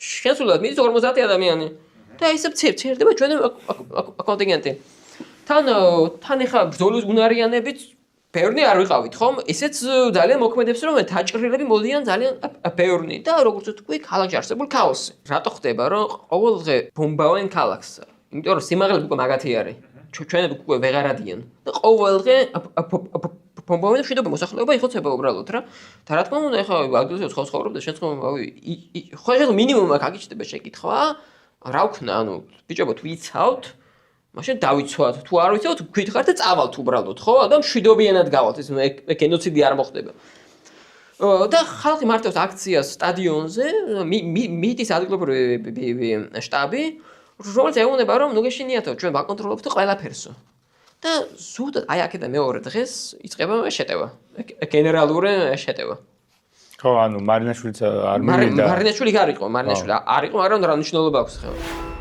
შესულად მიდის 50 ადამიანი. და ისე ცერდება ჩვენი კონტინგენტი. თან ეხა ბრძოლის უნარიანებით ბევრი არ ვიყავით, ხომ? ესეც ძალიან მოქმედებს, რომ დაჭრილები მოდიან ძალიან ბევრი და როგორც ვთქვი, ქალაქში არსებულ ქაოსი. რატო ხდება, რომ ყოველ დღე ბომბავენ ქალაქს? იმიტომ რომ სიმაღლე უკვე მაგათი არის. ჩვენები უკვე ვეღარ ადიან. და ყოველ დღე ბომბავენ მშვიდობა მოსახლეობა იხოცება უბრალოდ რა. და რა თქმა უნდა, ეხა ადგილზე ცხოვრობ და შენ ხო მინიმუმ აქ აგიჩნდება შეკითხვა, რა ვქნა, ანუ ბიჭებო თუ იცავთ მაშინ დავიცვათ, თუ არ ვიცავთ, გითხართ და წავალთ უბრალოდ, ხო? და მშვიდობიანად გავალთ, ეს გენოციდი არ მოხდება. და ხალხი მართავს აქციას სტადიონზე, მიდის ადგილობრივი შტაბი, რომელიც ეუბნება, რომ ნუ გეშინიათო, ჩვენ ვაკონტროლებთ ყველაფერსო. და ზუსტად აი აქედან მეორე დღეს იწყება შეტევა, გენერალური შეტევა. ხო, ანუ მარინაშვილიც არ მივიდა. მარინაშვილი არ იყო, მაგრამ რა მნიშვნელობა აქვს ხა?